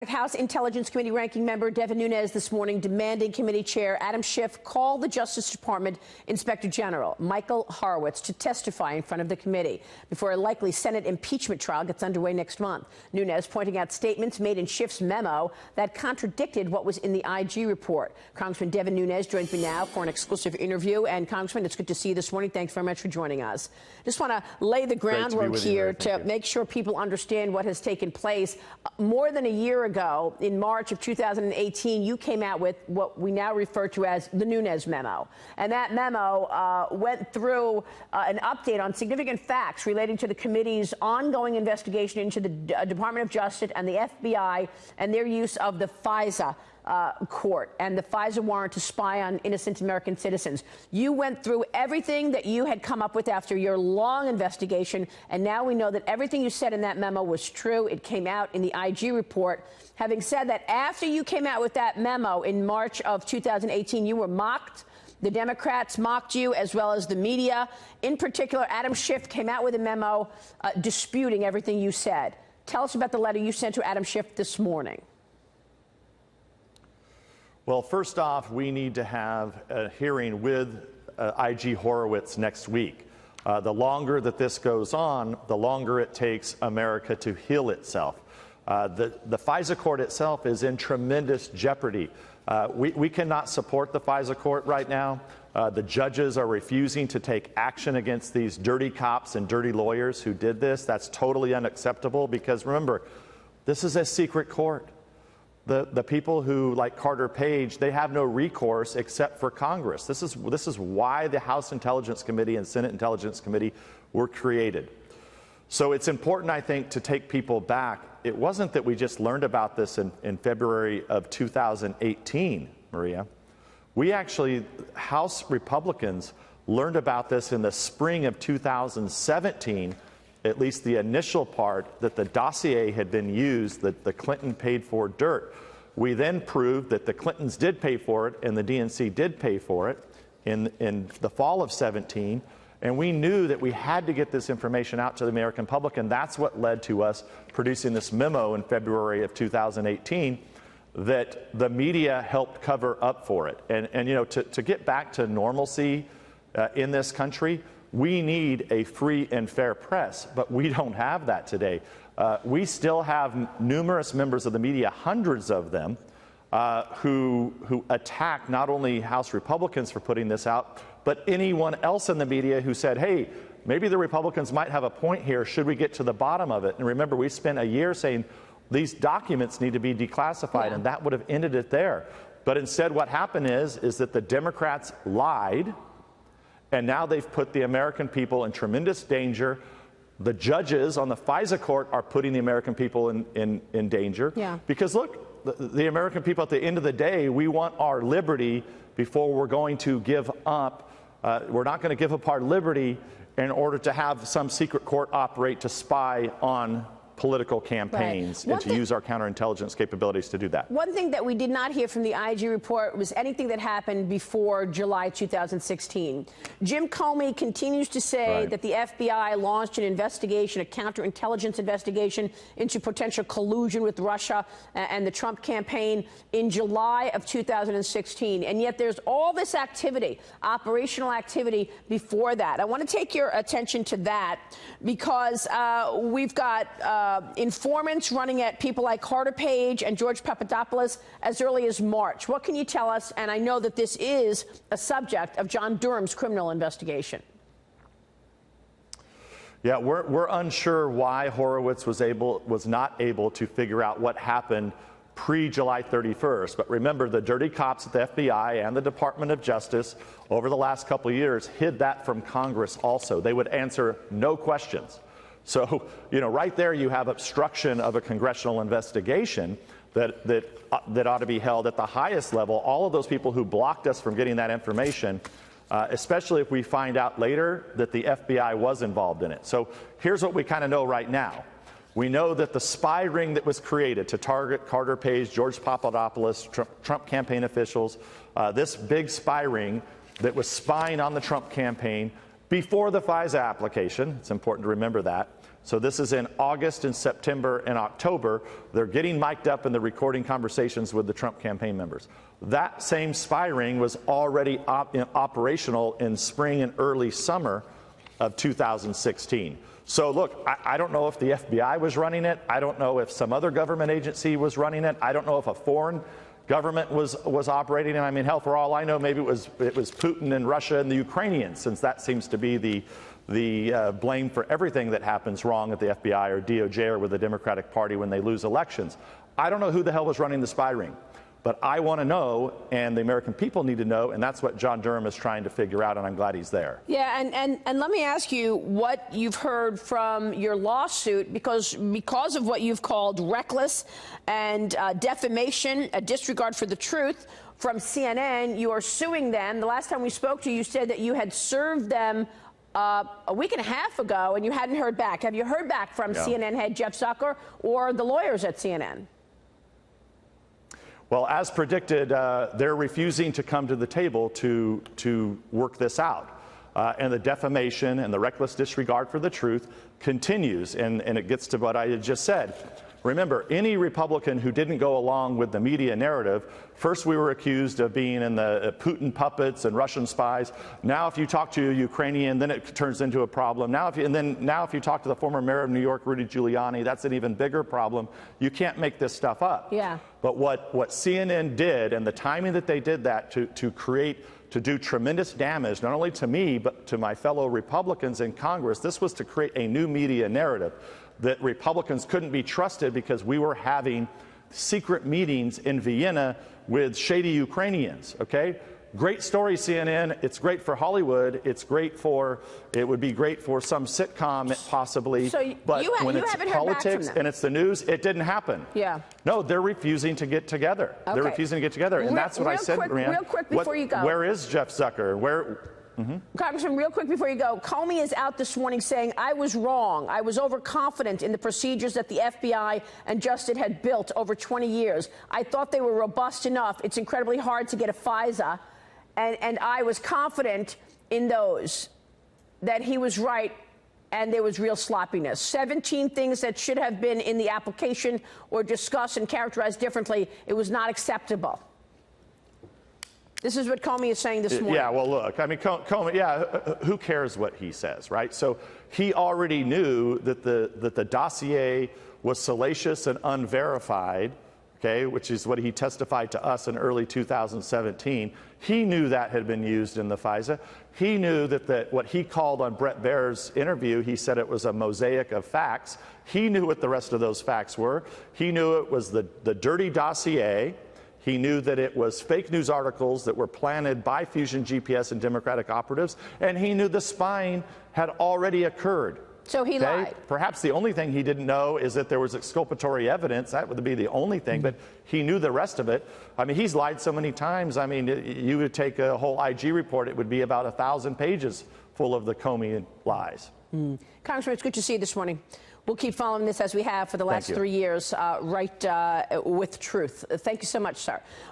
House Intelligence Committee Ranking Member Devin Nunes this morning demanding Committee Chair Adam Schiff call the Justice Department Inspector General Michael Horowitz to testify in front of the committee before a likely Senate impeachment trial gets underway next month. Nunes pointing out statements made in Schiff's memo that contradicted what was in the IG report. Congressman Devin Nunes joins me now for an exclusive interview. And Congressman, it's good to see you this morning. Thanks very much for joining us. Just want to lay the groundwork here to make sure people understand what has taken place. More than a year ago, in March of 2018, you came out with what we now refer to as the Nunes memo. And that memo went through an update on significant facts relating to the committee's ongoing investigation into the Department of Justice and the FBI and their use of the FISA court and the FISA warrant to spy on innocent American citizens. You went through everything that you had come up with after your long investigation, and now we know that everything you said in that memo was true. It came out in the IG report. Having said that, after you came out with that memo in March of 2018, you were mocked. The Democrats mocked you, as well as the media. In particular, Adam Schiff came out with a memo disputing everything you said. Tell us about the letter you sent to Adam Schiff this morning. Well, first off, we need to have a hearing with IG Horowitz next week. The longer that this goes on, the longer it takes America to heal itself. The FISA court itself is in tremendous jeopardy. We cannot support the FISA court right now. The judges are refusing to take action against these dirty cops and dirty lawyers who did this. That's totally unacceptable because, remember, this is a secret court. The people who, like Carter Page, they have no recourse except for Congress. This is why the House Intelligence Committee and Senate Intelligence Committee were created. So it's important, I think, to take people back. It wasn't that we just learned about this in February of 2018, Maria. We actually, House Republicans, learned about this in the spring of 2017, at least the initial part, that the dossier had been used, that the Clinton paid for dirt. We then proved that the Clintons did pay for it and the DNC did pay for it in the fall of 17. And we knew that we had to get this information out to the American public, and that's what led to us producing this memo in February of 2018 that the media helped cover up for it. And you know, to get back to normalcy in this country, we need a free and fair press, but we don't have that today. We still have numerous members of the media, hundreds of them, who attack not only House Republicans for putting this out, but anyone else in the media who said, hey, maybe the Republicans might have a point here. Should we get to the bottom of it? And remember, we spent a year saying these documents need to be declassified, and that would have ended it there. But instead, what happened is that the Democrats lied, and now they've put the American people in tremendous danger. The judges on the FISA court are putting the American people in danger. Yeah. Because look, the American people, at the end of the day, we want our liberty before we're going to give up. We're not going to give up our liberty in order to have some secret court operate to spy on political campaigns and to use our counterintelligence capabilities to do that. One thing that we did not hear from the IG report was anything that happened before July 2016. Jim Comey continues to say that the FBI launched an investigation, a counterintelligence investigation into potential collusion with Russia and the Trump campaign in July of 2016. And yet there's all this activity, operational activity before that. I want to take your attention to that because we've got informants running at people like Carter Page and George Papadopoulos as early as March. What can you tell us? And I know that this is a subject of John Durham's criminal investigation. Yeah, we're unsure why Horowitz was not able to figure out what happened pre-July 31st. But remember, the dirty cops at the FBI and the Department of Justice over the last couple of years hid that from Congress also. They would answer no questions. So, you know, right there you have obstruction of a congressional investigation that ought to be held at the highest level. All of those people who blocked us from getting that information, especially if we find out later that the FBI was involved in it. So here's what we kind of know right now. We know that the spy ring that was created to target Carter Page, George Papadopoulos, Trump campaign officials, this big spy ring that was spying on the Trump campaign before the FISA application, it's important to remember that, So this is in August and September and October. They're getting mic'd up and they're recording conversations with the Trump campaign members. That same spy ring was already operational in spring and early summer of 2016. So look, I don't know if the FBI was running it. I don't know if some other government agency was running it. I don't know if a foreign government was operating it. I mean, hell, for all I know, maybe it was Putin and Russia and the Ukrainians, since that seems to be the blame for everything that happens wrong at the FBI or DOJ or with the Democratic Party when they lose elections. I don't know who the hell was running the spy ring. But I want to know, and the American people need to know, and that's what John Durham is trying to figure out, and I'm glad he's there. Yeah, and let me ask you what you've heard from your lawsuit, because of what you've called reckless and defamation, a disregard for the truth from CNN, you are suing them. The last time we spoke to you, you said that you had served them a week and a half ago, and you hadn't heard back. Have you heard back from CNN head Jeff Zucker or the lawyers at CNN? Well, as predicted, they're refusing to come to the table to work this out. And the defamation and the reckless disregard for the truth continues. And it gets to what I had just said. Remember, any Republican who didn't go along with the media narrative, first we were accused of being in the Putin puppets and Russian spies. Now if you talk to a Ukrainian, then it turns into a problem. Now if you talk to the former mayor of New York, Rudy Giuliani, that's an even bigger problem. You can't make this stuff up. Yeah. But what CNN did, and the timing that they did that to do tremendous damage, not only to me, but to my fellow Republicans in Congress, this was to create a new media narrative that Republicans couldn't be trusted because we were having secret meetings in Vienna with shady Ukrainians, okay? Great story, CNN. It's great for Hollywood. It would be great for some sitcom, possibly. So but when it's politics and it's the news, it didn't happen. Yeah. No, they're refusing to get together. Okay. They're refusing to get together. And that's what I said, Maria. Real quick before you go. Where is Jeff Zucker? Congressman, real quick before you go, Comey is out this morning saying, I was wrong. I was overconfident in the procedures that the FBI and Justice had built over 20 years. I thought they were robust enough. It's incredibly hard to get a FISA. And I was confident in those, that he was right, and there was real sloppiness. 17 things that should have been in the application or discussed and characterized differently. It was not acceptable. This is what Comey is saying this morning. Yeah, well, look, I mean, Comey, who cares what he says, right? So he already knew that the dossier was salacious and unverified, okay, which is what he testified to us in early 2017. He knew that had been used in the FISA. He knew that what he called on Bret Baier's interview, he said it was a mosaic of facts. He knew what the rest of those facts were. He knew it was the dirty dossier. He knew that it was fake news articles that were planted by Fusion GPS and Democratic operatives, and he knew the spying had already occurred. So he lied. Perhaps the only thing he didn't know is that there was exculpatory evidence. That would be the only thing, but he knew the rest of it. I mean, he's lied so many times. I mean, you would take a whole IG report, it would be about 1,000 pages full of the Comey lies. Congressman, it's good to see you this morning. We'll keep following this as we have for the last 3 years, right with truth. Thank you so much, sir.